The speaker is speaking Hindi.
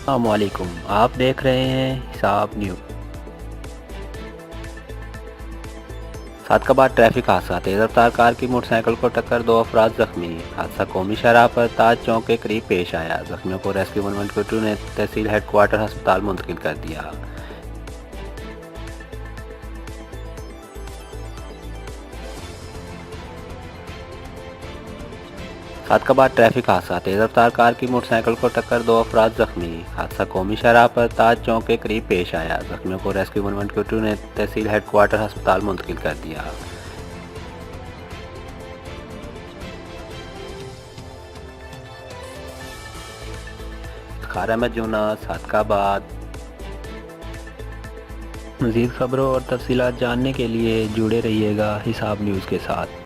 अस्सलामुअलैकुम, आप देख रहे हैं हिसाब न्यूज़। सादकाबाद ट्रैफिक हादसा, तेज़ रफ्तार कार की मोटरसाइकिल को टक्कर, 2 अफराद जख्मी। हादसा कौमी शाहराह पर ताज चौक के करीब पेश आया। जख्मियों को रेस्क्यू 112 ने तहसील हेडक्वार्टर अस्पताल मुंतकिल कर दिया। सादकाबाद ट्रैफिक हादसा, तेज़ रफ्तार कार की मोटरसाइकिल को टक्कर, 2 अफराद जख्मी। हादसा कौमी शाहराह पर ताज चौक के करीब पेश आया। जख्मियों को रेस्क्यू 112 ने तहसील हेडक्वार्टर अस्पताल मुंतकिल कर दिया। खारा में जूना, सादकाबाद। मज़ीद खबरों और तफसीलात जानने के लिए जुड़े रहिएगा हिसाब न्यूज़ के साथ।